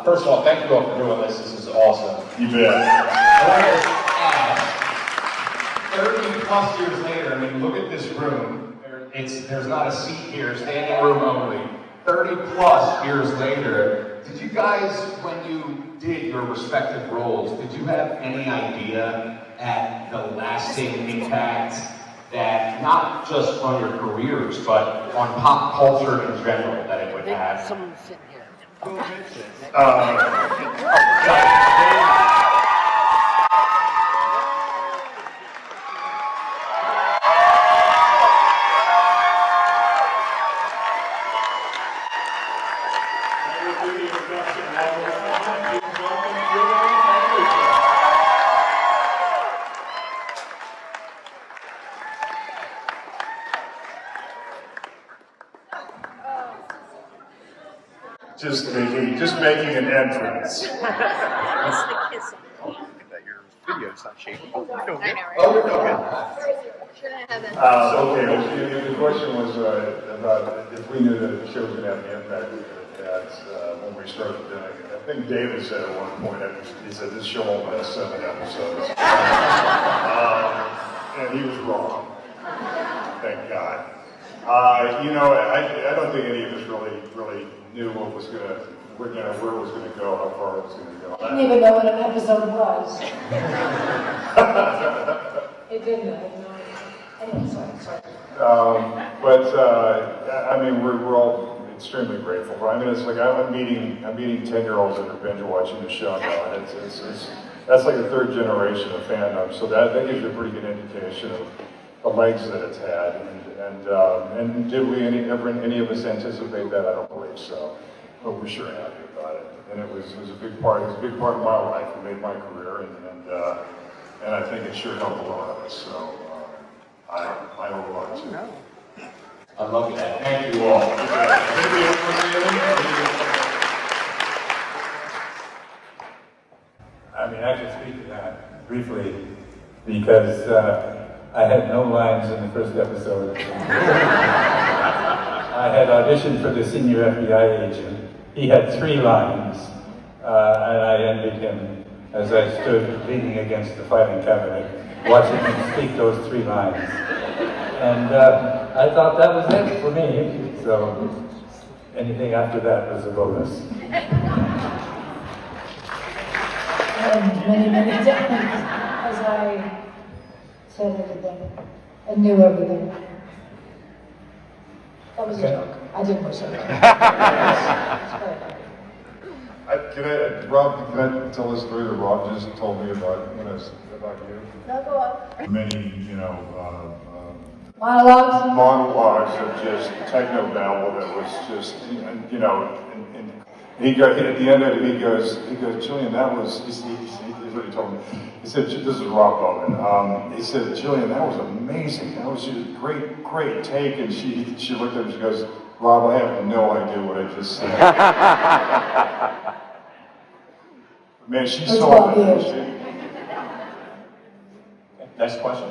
First of all, thank you all for doing this. This is awesome. You bet. I want to ask, 30 plus years later, I mean, look at this room. There's not a seat here, standing room only. 30 plus years later, did you guys, when you did your respective roles, did you have any idea at the lasting impact that not just on your careers, but on pop culture in general that it would have? Someone sitting here. Just making an entrance. That your video's not shaking. I know, right? Okay, the question was about if we knew that the show was going to have the impact it had when we started doing it. I think David said at one point, he said this show will last 7 episodes. And he was wrong. Thank God. I don't think any of us really knew what was going to, where it was going to go, how far it was going to go. I didn't even know what an episode was. It didn't. I had no idea. Anyway, sorry. I mean, we're all extremely grateful. I mean, it's like I'm meeting 10-year-olds that are binge watching the show now, and that's like the third generation of fandom. So that gives you a pretty good indication of the legs that it's had. And did we any of us anticipate that? I don't believe so, but we're sure happy about it. And it was a big part. It was a big part of my life. It made my career, and I think it sure helped a lot of us. So I owe a lot too. I love that. Thank you all. I mean, I can speak to that briefly because I had no lines in the first episode. I had auditioned for the senior FBI agent. He had 3 lines, and I envied him as I stood leaning against the filing cabinet, watching him speak those 3 lines. And I thought that was it for me, so anything after that was a bonus. And many times, as I said everything and knew everything. That was a joke. I didn't wish it. Rob, can I tell this story that Rob just told me about you? No, go on. Many, Monologues of just techno babble that was just, and he got at the end of it. He goes, Gillian, that was. Here's what he told me. He said, this is Rob Bowman. He said, Gillian, that was amazing. That was just a great take. And she looked at him. She goes, Rob, I have no idea what I just said. Man, she's so good. Next question.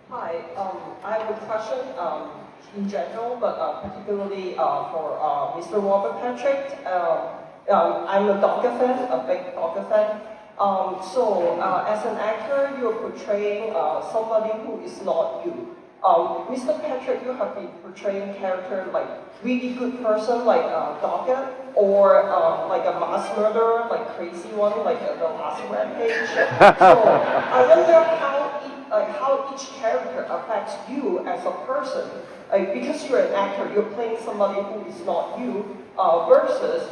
Hi, I have a question in general, but particularly for Mr. Robert Patrick. I'm a Doggett fan, a big Doggett fan. So as an actor, you're portraying somebody who is not you. Mr. Patrick, you have been portraying character like really good person like Doggett, or like a mass murderer, like crazy one, like the last rampage. So I wonder how each character affects you as a person. Like, because you're an actor, you're playing somebody who is not you, versus,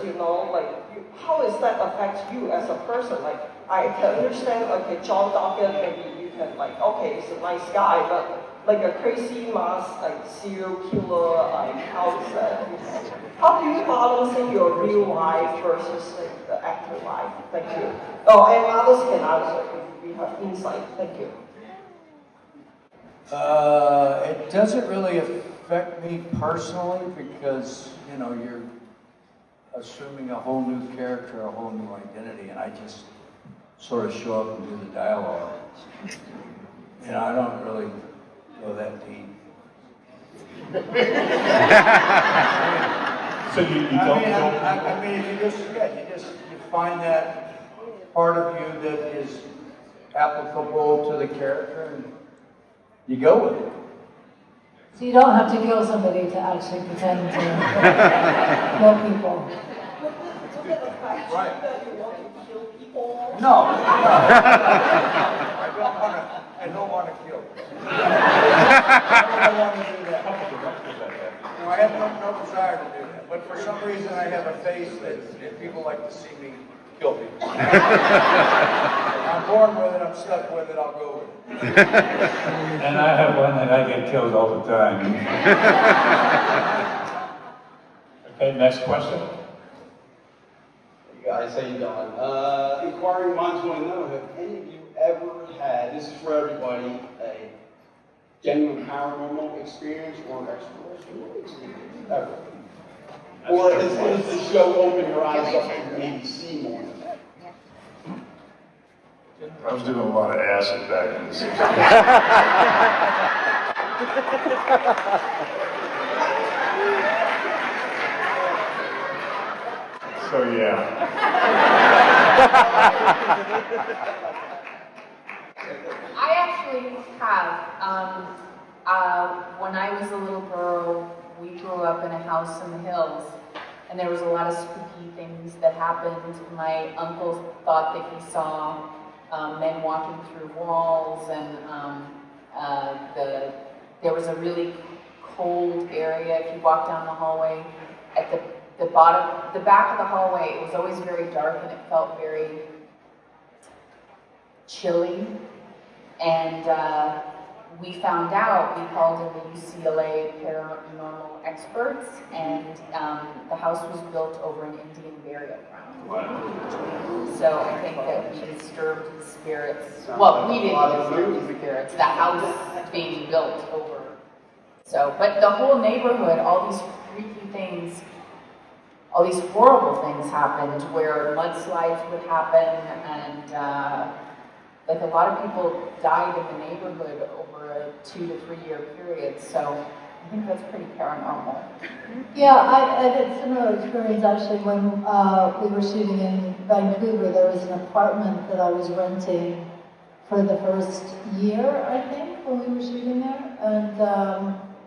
how does that affect you as a person? Like, I can understand, okay, John Doggett, maybe you can okay, he's a nice guy, but like a crazy mass, serial killer, how is that? How do you balance in your real life versus the actor life? Thank you. Oh, and others can answer if we have insight. Thank you. It doesn't really affect me personally because, you're assuming a whole new character, a whole new identity, and I just sort of show up and do the dialogue. I don't really go that deep. So you don't kill people? I mean, you find that part of you that is applicable to the character, and you go with it. So you don't have to kill somebody to actually pretend to kill people. Right. People. No. I don't want to kill. I don't want to do that. No, I have no desire to do that. But for some reason, I have a face that people like to see me kill people. I'm born with it. I'm stuck with it. I'll go with it. And I have one that I get killed all the time. Okay, next question. Hey guys, how you doing? Inquiring minds want to know, have any of you ever had, this is for everybody, a genuine paranormal experience or extraterrestrial experience? Ever? Or has the show opened your eyes up to maybe see more than that? I was doing a lot of acid back in the 60s. So yeah. I actually have. When I was a little girl, we grew up in a house in the hills, and there was a lot of spooky things that happened. My uncle thought that he saw men walking through walls, and there was a really cold area. If you walk down the hallway, at the bottom, the back of the hallway, it was always very dark, and it felt very chilly. And we found out, we called in the UCLA paranormal experts, and the house was built over an Indian burial ground. Wow. So I think that we disturbed the spirits. Well, we didn't disturb the spirits, the house being built over. So, but the whole neighborhood, all these freaky things, all these horrible things happened where mudslides would happen, and like a lot of people died in the neighborhood over a 2 to 3 year period, so I think that's pretty paranormal. Yeah, I had a similar experience actually when we were shooting in Vancouver. There was an apartment that I was renting for the first year, I think, when we were shooting there, and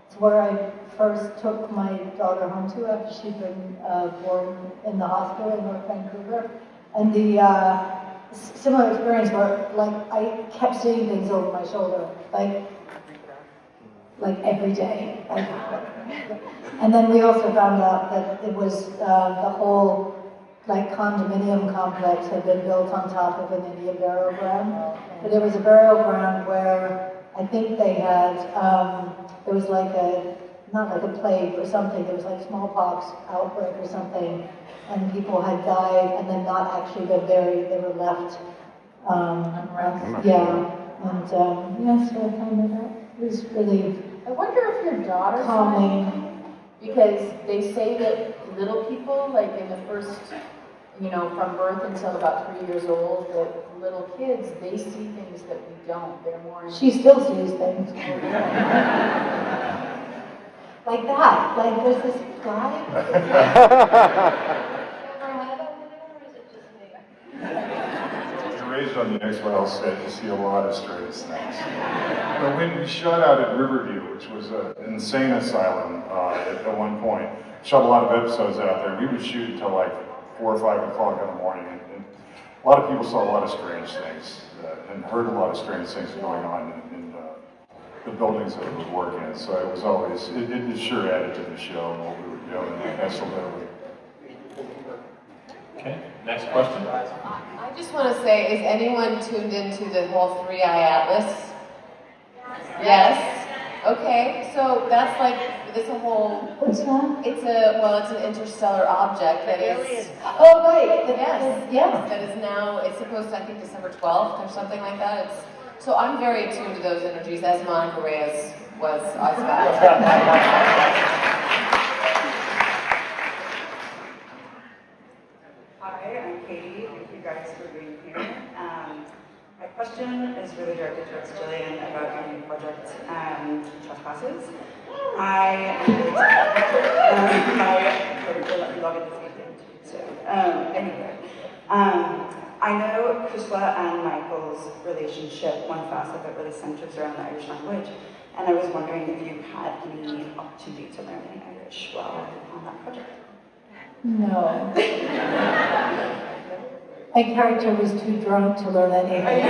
it's where I first took my daughter home to after she'd been born in the hospital in North Vancouver, and the similar experience where, like, I kept seeing things over my shoulder, like every day. And then we also found out that it was the whole, like, condominium complex had been built on top of an Indian burial ground. But there was a burial ground where I think they had, there was like not like a plague or something, there was like smallpox outbreak or something, and people had died and then not actually been buried, they were left, yeah, and yeah, so I found that it was really I wonder if your daughter's calming. because they say that little people, like in the first, from birth until about 3 years old, that little kids, they see things that we don't. They're more. She still sees things. Like that, like there's this guy. You're raised on the X-Files set, you see a lot of strange things. But when we shot out at Riverview, which was an insane asylum at one point, shot a lot of episodes out there. We would shoot until like 4 or 5 o'clock in the morning, and a lot of people saw a lot of strange things and heard a lot of strange things going on in the buildings that we would work in. So it was always, it sure added to the show and what we were doing, and that's literally. Okay, next question. I just want to say, is anyone tuned into the whole 3-Eye Atlas? Yes? Okay, so that's like, there's a whole... What's that? It's an interstellar object that is... Oh, right. Yes, that is now, it's supposed to, I think, December 12th or something like that. So I'm very attuned to those energies, as Monica Reyes was, I suppose. Hi, I'm Katie. Thank you guys for being here. My question is really directed towards Gillian about your new project, Trespasses. My we're logging this meeting too. So anyway, I know Priscilla and Michael's relationship, one facet that really centers around the Irish language, and I was wondering if you had any opportunity to learn any Irish while on that project. No. My character was too drunk to learn anything.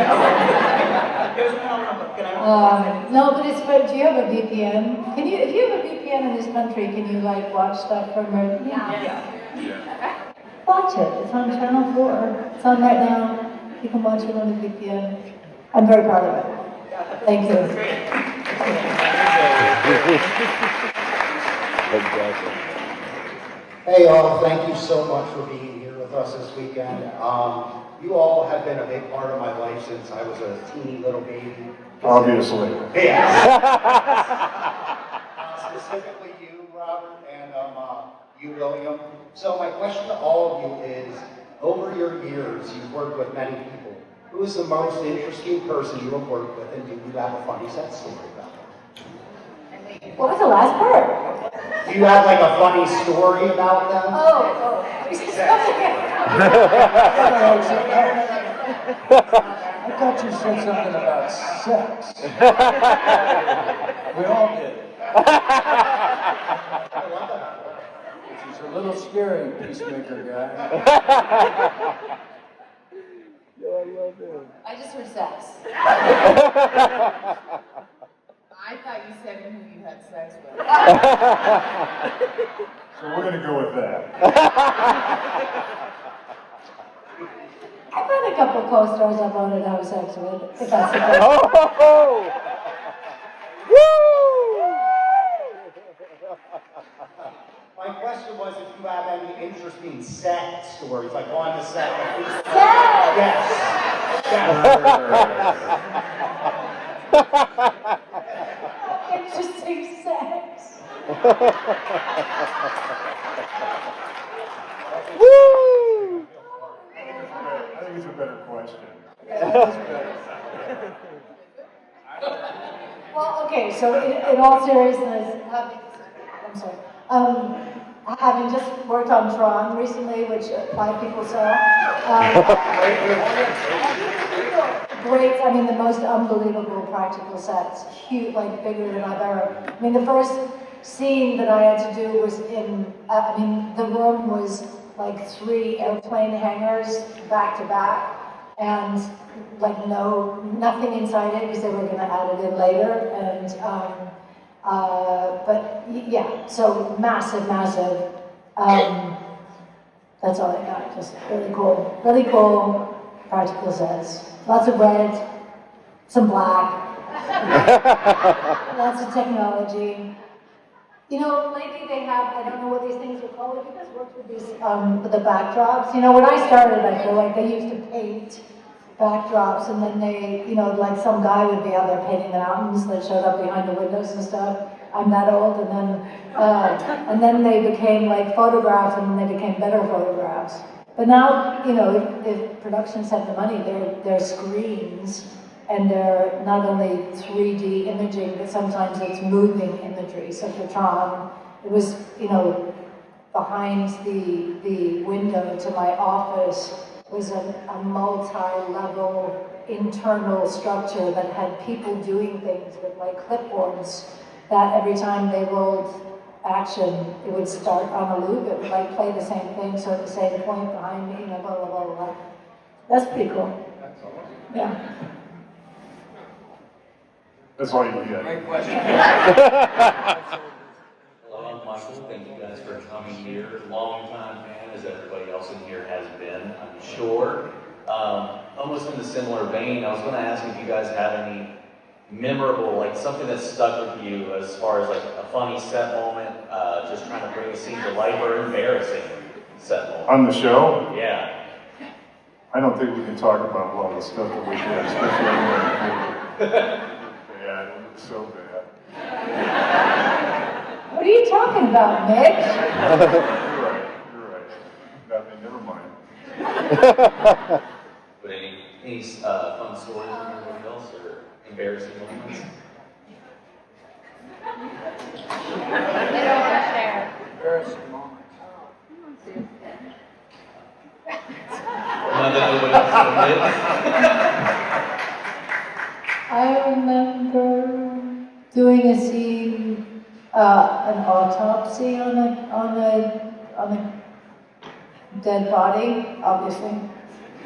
No, but it's good. Do you have a VPN? Can you, if you have a VPN in this country, can you like watch stuff from? Yeah. Watch it. It's on Channel 4. It's on right now. You can watch it on the VPN. I'm very proud of it. Thank you. Hey all, thank you so much for being here with us this weekend. You all have been a big part of my life since I was a teeny little baby. Obviously. Yeah. Specifically you, Robert, and you, William. So my question to all of you is, over your years, you've worked with many people. Who is the most interesting person you have worked with, and do you have a funny set story about them? What was the last part? Do you have like a funny story about them? Oh. I thought you said something about sex. We all did. She's a little scary, peacemaker guy. I just heard sex. I thought you said who you had sex with. So we're going to go with that. I've had a couple co-stars I wanted to have sex with, if that's the case. My question was if you have any interesting set stories, like on the set. Yes. Interesting sex. Woo! I think it's a better question. Well, okay, so in all seriousness, I'm sorry. Having just worked on Tron recently, which 5 people saw. Great, I mean, the most unbelievable practical sets. Huge, like bigger than I've ever. I mean, the first scene that I had to do was in, the room was like 3 airplane hangars back to back, and like nothing inside it because they were going to add it in later. And but yeah, so massive. That's all I got. Just really cool practical sets. Lots of red, some black, lots of technology. You know, lately they have, I don't know what these things are called. Have you guys worked with these, with the backdrops? You know, when I started, I feel like they used to paint backdrops, and then they, you know, like some guy would be out there painting the mountains that showed up behind the windows and stuff. I'm that old, and then they became like photographs, and then they became better photographs. But now, you know, if productions have the money, they're screens, and they're not only 3D imaging, but sometimes it's moving imagery. So for Tron, it was, you know, behind the window to my office was a multi-level internal structure that had people doing things with like clipboards that every time they rolled action, it would start on a loop. It would like play the same thing, so to say, the point behind me, you know, blah, blah, blah, blah. That's pretty cool. Yeah. That's all you get. Great question. Hello, I'm Michael. Thank you guys for coming here. Long time fan, as everybody else in here has been, I'm sure. Almost in a similar vein, I was going to ask if you guys have any memorable, like something that stuck with you as far as like a funny set moment, just trying to bring a scene to life, or embarrassing set moment. On the show? Yeah. I don't think we can talk about a lot of the stuff that we did, especially when we were bad. It was so bad. What are you talking about, Mitch? You're right. Never mind. But any fun stories from everybody else, or embarrassing moments? They don't want to share. Embarrassing moments. None that nobody else can admit. I remember doing a scene, an autopsy on a dead body, obviously.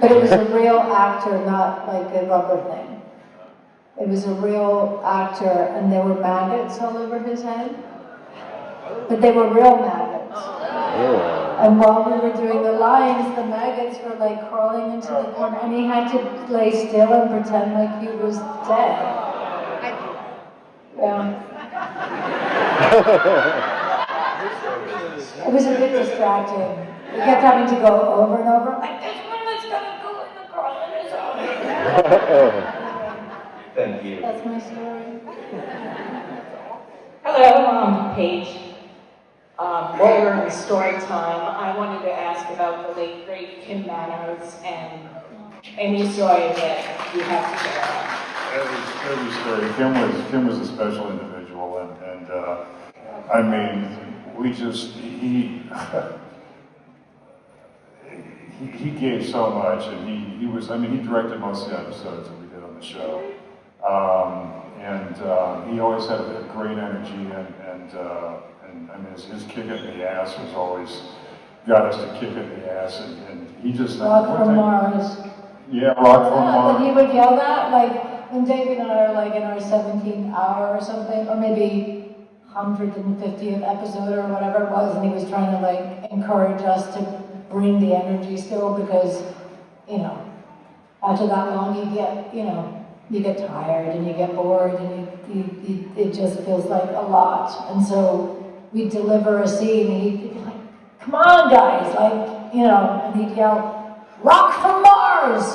But it was a real actor, not like a rubber thing. It was a real actor, and there were maggots all over his head. But they were real maggots. And while we were doing the lines, the maggots were like crawling into the corner, and he had to lay still and pretend like he was dead. Yeah. It was a bit distracting. We kept having to go over and over, like, this woman's gonna go in the crawl in his eye. Thank you. That's my story. Hello, Paige. While we're in story time, I wanted to ask about the late great Kim Manners and any story that you have to share. Every story. Kim was a special individual, and I mean, we just he gave so much, and he was. I mean, he directed most of the episodes that we did on the show, and he always had a great energy, and I mean, his kick at the ass was always got us to kick at the ass, and he just Rock from Mars. Yeah, Rock from Mars. When he would yell that, like when David and I are like in our 17th hour or something, or maybe 150th episode or whatever it was, and he was trying to like encourage us to bring the energy still, because, you know, after that long you get, you know, you get tired and you get bored, and it just feels like a lot. And so we'd deliver a scene and he'd be like, come on guys, like, you know, and he'd yell, rock from Mars!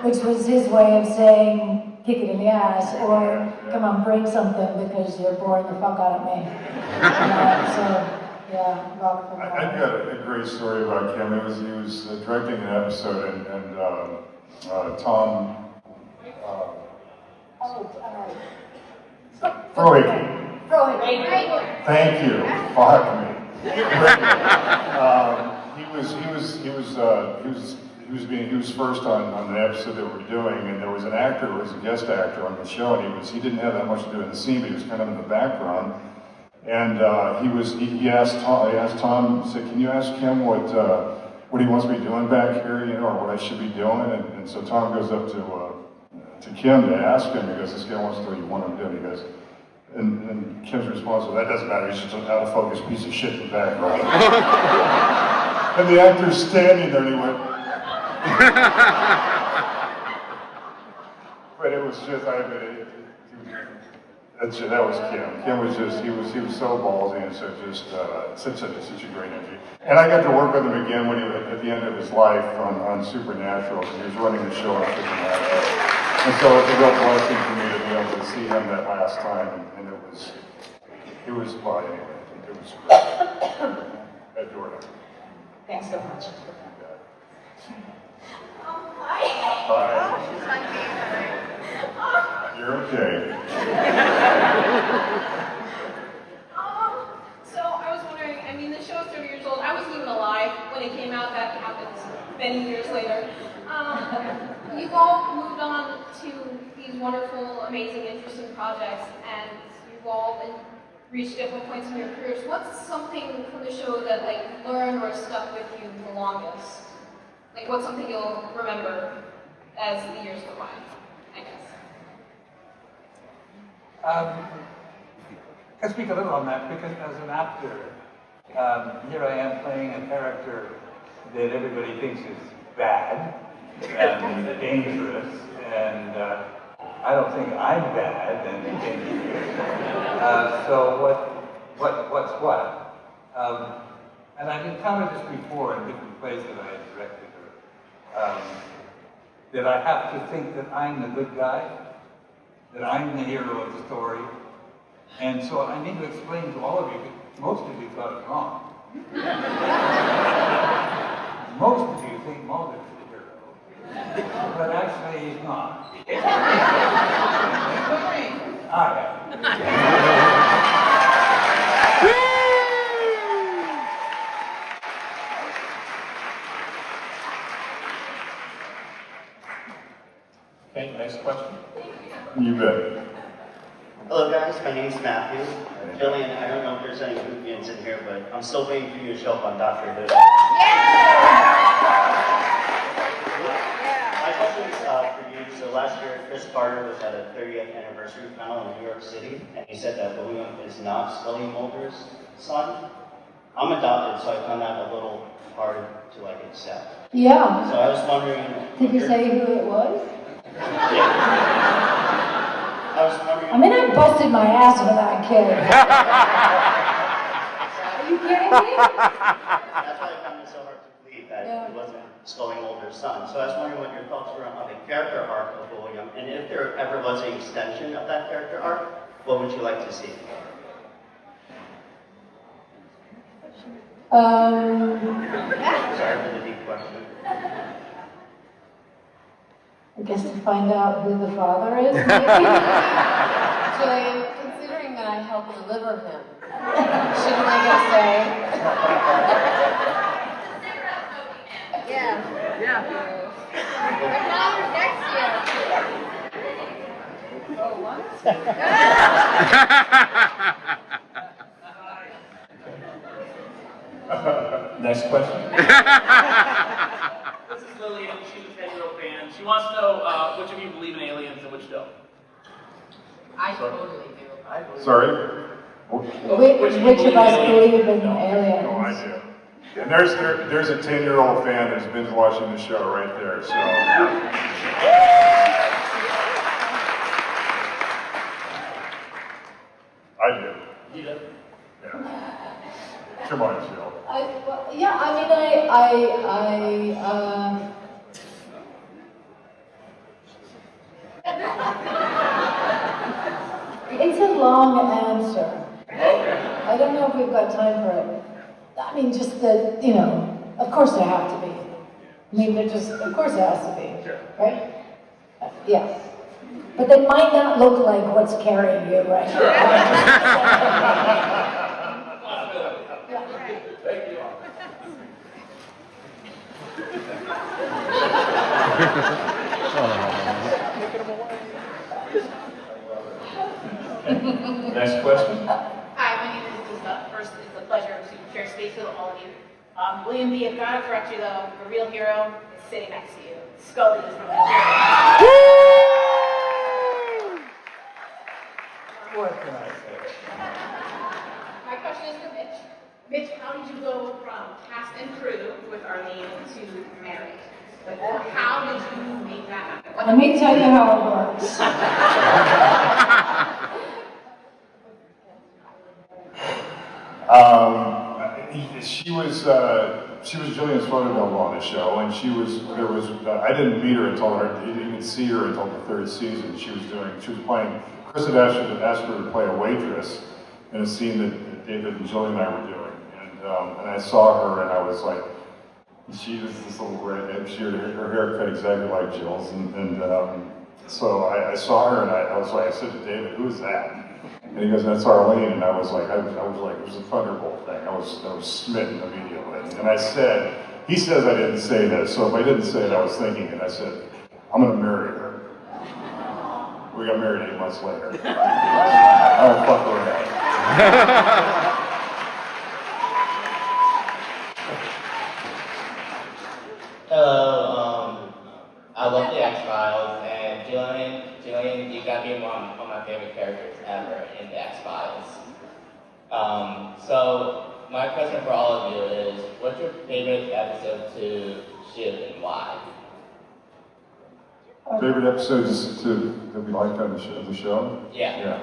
Which was his way of saying, kick it in the ass, or come on, bring something because you're boring the fuck out of me. So, yeah, rock from Mars. I've got a great story about Kim. He was directing an episode, and Tom Freakin. Thank you. Fuck me. He was first on the episode that we're doing, and there was an actor who was a guest actor on the show, and he didn't have that much to do in the scene, but he was kind of in the background. And he asked Tom, he said, can you ask Kim what he wants me doing back here, you know, or what I should be doing? And so Tom goes up to Kim to ask him, because this guy wants to know what you want him to do. And he goes, and Kim's response was, that doesn't matter, he's just an out of focus piece of shit in the background. And the actor's standing there, and he went, but it was just, that was Kim. Kim was just, he was so ballsy, and so just such a great energy. And I got to work with him again when he was at the end of his life on Supernatural, because he was running the show on Supernatural. And so it's a real blessing for me to be able to see him that last time, and it was well, anyway, it was great. I adored him. Thanks so much. Hi. You're okay. So I was wondering, I mean, the show is 30 years old. I wasn't even alive when it came out. That happened many years later. You've all moved on to these wonderful, amazing, interesting projects, and you've all reached different points in your careers. What's something from the show that like learned or stuck with you the longest? Like, what's something you'll remember as the years go by, I guess? I can speak a little on that, because as an actor, here I am playing a character that everybody thinks is bad and dangerous, and I don't think I'm bad and dangerous. So what's what? And I've encountered this before in different plays that I have directed, that I have to think that I'm the good guy, that I'm the hero of the story, and so I need to explain to all of you, because most of you got it wrong. Most of you think Mulder's the hero, but actually he's not. I am. Okay, next question. You bet. Hello guys, my name's Matthew. Gillian, I don't know if there's any Whovians in here, but I'm still waiting for you to show up on Doctor Who. My question is for you. So last year, Chris Carter was at a 30th anniversary panel in New York City, and he said that William is not Scully Mulder's son. I'm adopted, so I found that a little hard to accept. Yeah. So I was wondering. Did you say who it was? I was wondering. I mean, I busted my ass for that kid. Are you kidding me? That's why I found it so hard to believe that it wasn't Scully Mulder's son. So I was wondering what your thoughts were on the character arc of William, and if there ever was an extension of that character arc, what would you like to see? Sorry for the deep question. I guess to find out who the father is, maybe? Gillian, considering that I helped deliver him, shouldn't I get a say? Yeah. Their father's next year. Oh, what? Next question. This is Lillian. She's a 10-year-old fan. She wants to know which of you believe in aliens and which don't. I totally do. Sorry? Which of us believe in aliens? No idea. And there's a 10-year-old fan that's binge watching the show right there, so. I do. You do? Yeah. Come on, Jill. It's a long answer. I don't know if we've got time for it. I mean, just the, of course there have to be. I mean, of course there has to be, right? Yeah. But they might not look like what's carrying you right now. Thank you. Next question. Hi, my name is Lisa. First, it's a pleasure to share space with all of you. William B., I've got to correct you though, the real hero is sitting next to you. Scully is the real hero. What can I say? My question is for Mitch. Mitch, how did you go from cast and crew with Arlene to married? Like, how did you make that happen? Let me tell you how it works. She was Gillian's photo double on the show, and I didn't meet her until didn't see her until the third season. She was playing, Chris had asked her to play a waitress in a scene that David and Gillian and I were doing. And I saw her and I was like, she was this little redhead, her hair cut exactly like Jill's. So I saw her and I said to David, who is that? And he goes, that's Arlene. And I was like, it was a thunderbolt thing. I was smitten immediately. And he says I didn't say that. So if I didn't say it, I was thinking it. I said, I'm going to marry her. We got married 8 months later. I don't fuck around. Hello, I love the X-Files, and Gillian, you got me one of my favorite characters ever in the X-Files. So my question for all of you is, what's your favorite episode to shoot and why? Favorite episodes that we liked on the show? Yeah.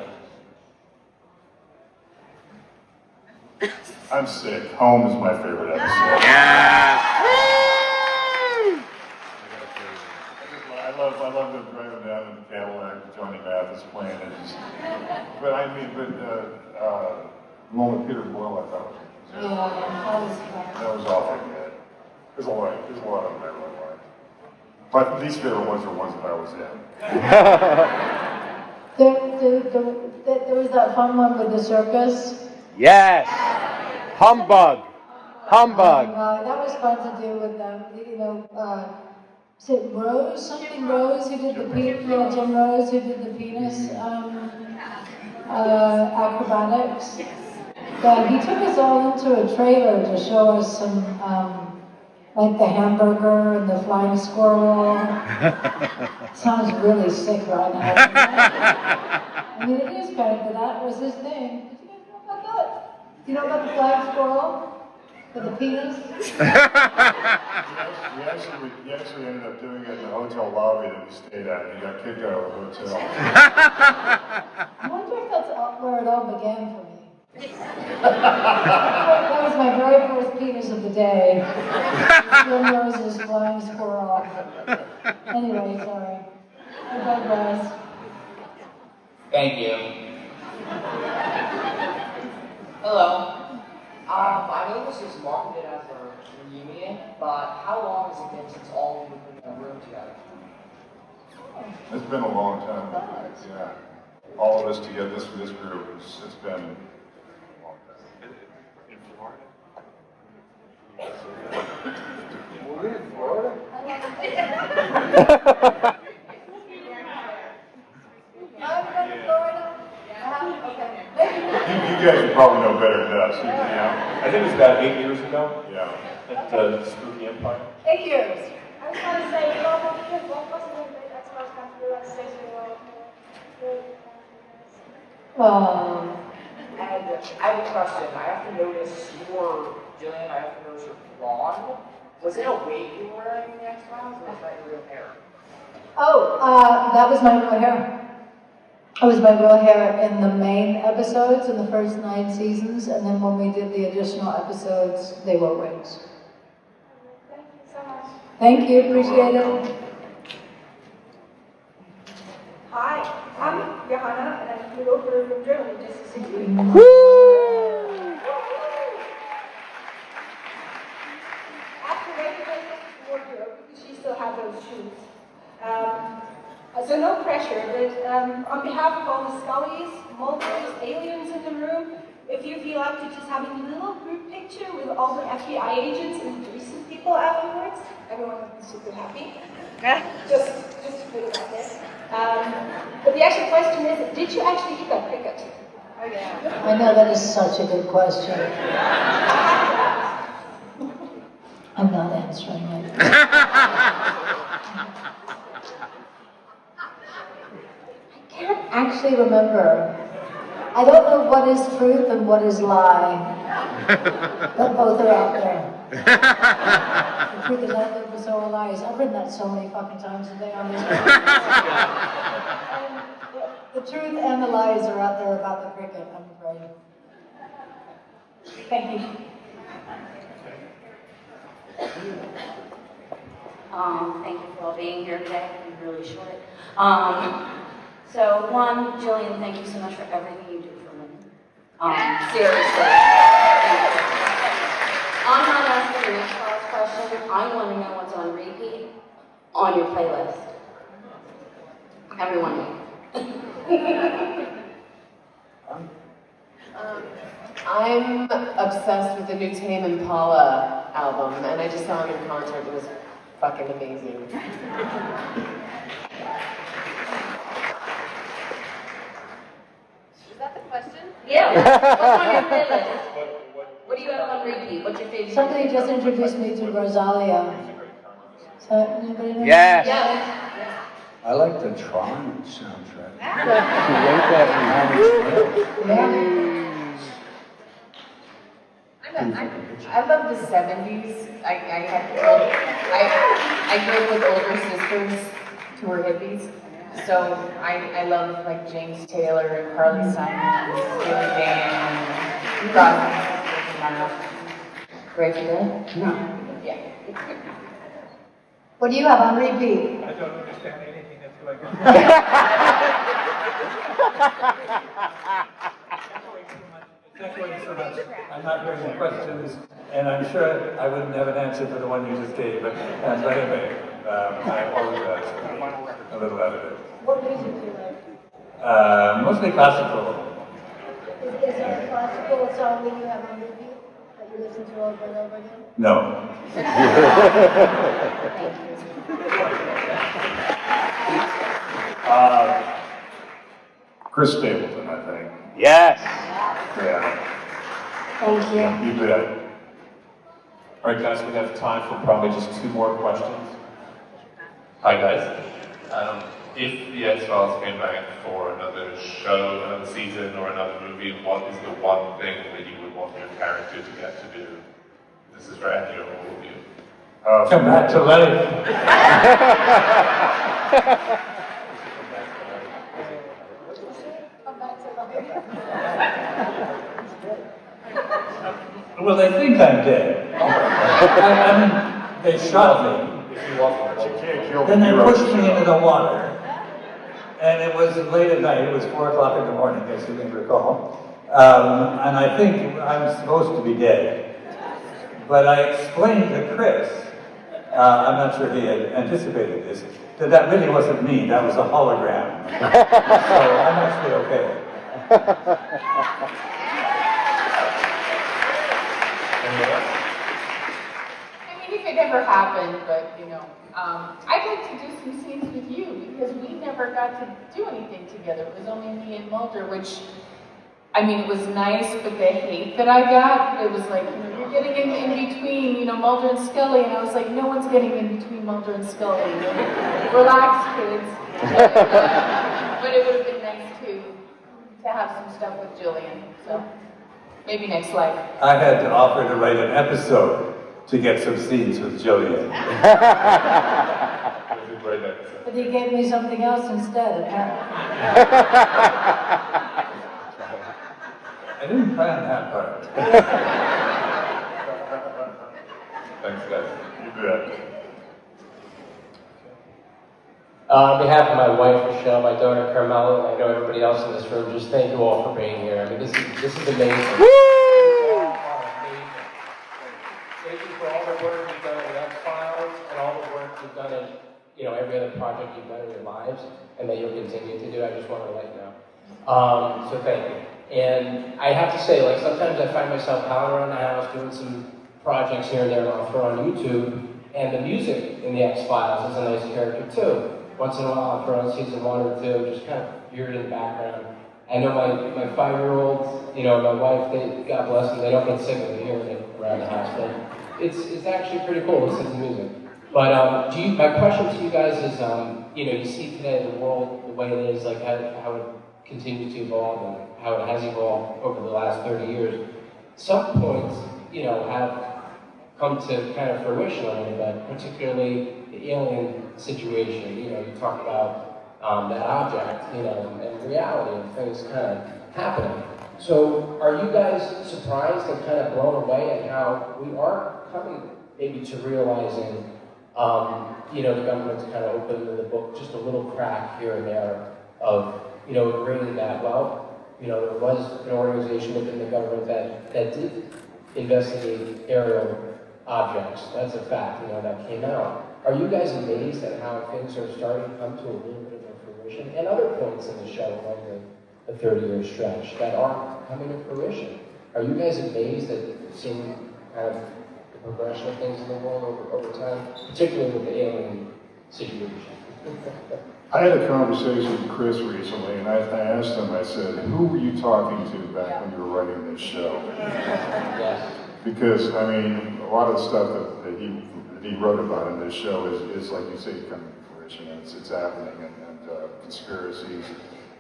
I'm sick. Home is my favorite episode. I love them driving down in the Cadillac, Johnny Math is playing it. The moment Peter Boyle, I thought that was awful good. There's a lot of them I really like. But these favorite ones are ones that I was in. There was that fun one with the circus. Yes! Humbug! Humbug! That was fun to do with them. is it Rose, something Rose, who did the penis, yeah, Jim Rose, who did the penis acrobatics. Yeah, he took us all into a trailer to show us some, like the hamburger and the flying squirrel. Sounds really sick right now. I mean, it is kind of, but that was his thing. Did you guys know about that? You know about the flying squirrel? For the penis? We actually ended up doing it in the hotel lobby that we stayed at, and he got kicked out of the hotel. I wonder if that's where it all began for me. That was my very first penis of the day. Jim Rose's flying squirrel. Anyway, sorry. I digress. Thank you. Hello. I know this is marketed as a reunion, but how long has it been since all of you have been in a room together? It's been a long time. Yeah. All of us together, this group, it's been a long time. In Florida? Were we in Florida? You guys would probably know better than us. Yeah. I think it was about 8 years ago. Yeah. At Spooky Empire. 8 years. I just want to say, you know, what was the great X-Files come through on stage? And I have a question. I have to notice your, Gillian, I have to notice your blonde. Was it a wig you were wearing in the X-Files, or was that your real hair? Oh, that was my real hair. It was my real hair in the main episodes in the first 9 seasons, and then when we did the additional episodes, they were wigs. Thank you so much. Thank you, appreciate it. Hi, I'm Johanna, and I flew over from Germany just to see you. After renovating the wardrobe, because she still had those shoes. So no pressure, but on behalf of all the Scullys, Multers, aliens in the room, if you feel like to just having a little group picture with all the FBI agents and introducing people afterwards, everyone would be super happy. Just to put it out there. But the actual question is, did you actually eat that cricket? Oh yeah. I know that is such a good question. I'm not answering it. I can't actually remember. I don't know what is truth and what is lie. But both are out there. The truth is out there, but so are lies. I've written that so many fucking times today on this. The truth and the lies are out there about the cricket, I'm afraid. Thank you. Thank you for all being here today. I'll be really short. So one, Gillian, thank you so much for everything you do for women. Seriously. I'm not asking an X-Files question. I want to know what's on repeat on your playlist. Everyone. I'm obsessed with the new Tame Impala album, and I just saw him in concert. It was fucking amazing. Is that the question? Yeah. What's on your playlist? What do you have on repeat? What's your favorite? Somebody just introduced me to Rosalia. So, anybody know? Yes. I like the Tron soundtrack. I love the 70s. I grew up with older sisters who were hippies. So I love like James Taylor and Carly Simon, Steely Dan, Crosby, Grateful Dead? No. Yeah. What do you have on repeat? I don't understand anything that's going on. It's echoing so much. I'm not hearing the questions, and I'm sure I wouldn't have an answer for the one you just gave. But anyway, I apologize for a little out of it. What music do you like? Mostly classical. Is there a classical song that you have on repeat that you listen to over and over again? No. Thank you. Chris Stapleton, I think. Yes. Yeah. Thank you. You bet. All right, guys, we have time for probably just 2 more questions. Hi, guys. If the X-Files came back for another show, another season, or another movie, what is the one thing that you would want your character to get to do? This is for any or all of you. Come back to life. Well, they think I'm dead. I mean, they shot me. Then they pushed me into the water. And it was late at night. It was 4 o'clock in the morning, as you may recall. And I think I'm supposed to be dead. But I explained to Chris, I'm not sure he had anticipated this, that really wasn't me, that was a hologram. So I'm actually okay. I mean, if it ever happened, but you know, I'd like to do some scenes with you because we never got to do anything together. It was only me and Mulder, which, I mean, it was nice, but the hate that I got, it was like, you know, you're getting in between, you know, Mulder and Scully, and I was like, no one's getting in between Mulder and Scully. Relax, kids. But it would have been nice to have some stuff with Gillian. So maybe next life. I had to offer to write an episode to get some scenes with Gillian. But he gave me something else instead, apparently. I didn't plan that part. Thanks, guys. You bet. On behalf of my wife, Michelle, my daughter, Carmela, and I know everybody else in this room, just thank you all for being here. I mean, this is amazing. Woo! Thank you for all the work you've done in X-Files and all the work you've done in, you know, every other project you've done in your lives and that you'll continue to do. I just want to let you know. So thank you. And I have to say, like, sometimes I find myself howling around the house doing some projects here and there I'll throw on YouTube, and the music in the X-Files is a nice character too. Once in a while I'll throw on season 1 or 2, just kind of hear it in the background. I know my 5-year-olds, you know, my wife, they, God bless them, they don't get sick of hearing it around the house, but it's actually pretty cool to listen to music. But my question to you guys is, you know, you see today the world the way it is, like how it continues to evolve and how it has evolved over the last 30 years. Some points, you know, have come to kind of fruition a little bit, particularly the alien situation. You know, you talk about that object, you know, and reality and things kind of happening. So are you guys surprised and kind of blown away at how we are coming maybe to realizing, you know, the government's kind of opened the book just a little crack here and there of, you know, agreeing that, well, you know, there was an organization within the government that did investigate aerial objects. That's a fact, you know, that came out. Are you guys amazed at how things are starting to come to a little bit of a fruition? And other points in the show along the 30-year stretch that aren't coming to fruition. Are you guys amazed at seeing kind of the progression of things in the world over time, particularly with the alien situation? I had a conversation with Chris recently, and I asked him, I said, who were you talking to back when you were writing this show? Yes. Because, I mean, a lot of the stuff that he wrote about in this show is like you say, coming to fruition. It's happening, and conspiracies,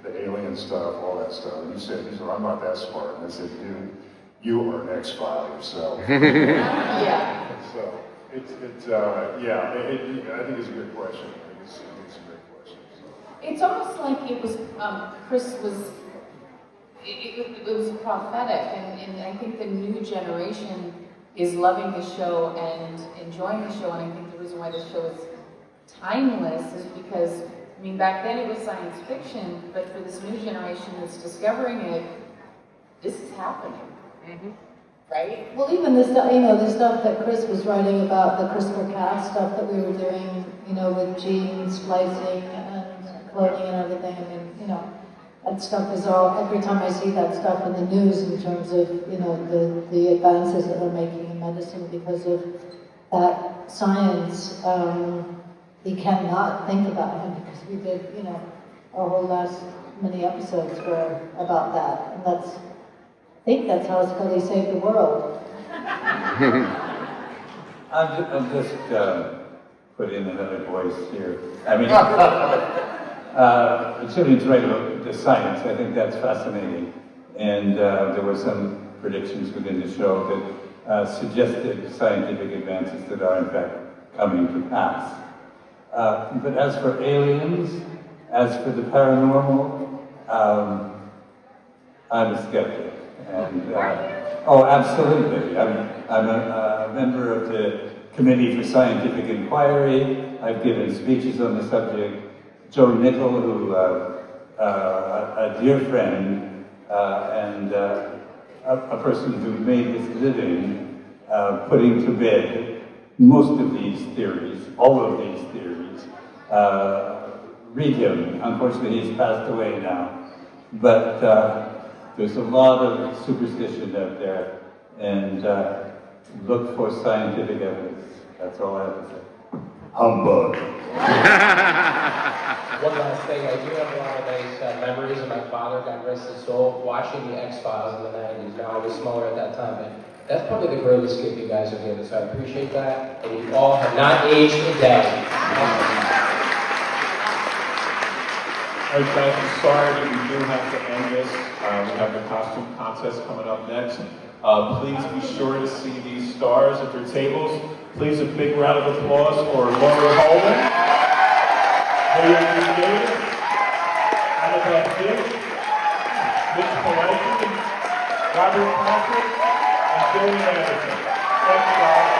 the alien stuff, all that stuff. And he said, I'm not that smart. And I said, dude, you are an X-File yourself. Yeah. So, I think it's a good question. I think it's a great question. So. It's almost like it was, Chris was, it was prophetic, and I think the new generation is loving the show and enjoying the show, and I think the reason why the show is timeless is because, I mean, back then it was science fiction, but for this new generation that's discovering it, this is happening. Mm-hmm. Right? Well, even the stuff, you know, the stuff that Chris was writing about, the CRISPR-Cas stuff that we were doing, you know, with gene splicing and cloning and everything. I mean, you know, that stuff is all, every time I see that stuff in the news in terms of, you know, the advances that we're making in medicine because of that science, you cannot think about him because we did, you know, our whole last many episodes were about that. And I think that's how Scully saved the world. I'm just put in another voice here. I mean, Gillian's right about the science. I think that's fascinating. And there were some predictions within the show that suggested scientific advances that are in fact coming to pass. But as for aliens, as for the paranormal, I'm a skeptic. And oh, absolutely. I'm a member of the Committee for Scientific Inquiry. I've given speeches on the subject. Joe Nickel, who a dear friend and a person who made his living putting to bed most of these theories, all of these theories. Read him. Unfortunately, he's passed away now. But there's a lot of superstition out there, and look for scientific evidence. That's all I have to say. Humbug. One last thing, I do have a lot of nice memories of my father, God rest his soul, watching the X-Files in the 90s. Now, I was smaller at that time, but that's probably the greatest gift you guys have given, so I appreciate that. And you all have not aged a day. All right, guys, I'm sorry, but we do have to end this. We have the costume contest coming up next. Please be sure to see these stars at your tables. Please, a big round of applause for Laurie Holden, Gillian Anderson, Annabeth Gish, Mitch Pileggi, Robert Patrick, and Gillian Anderson. Thank you, guys.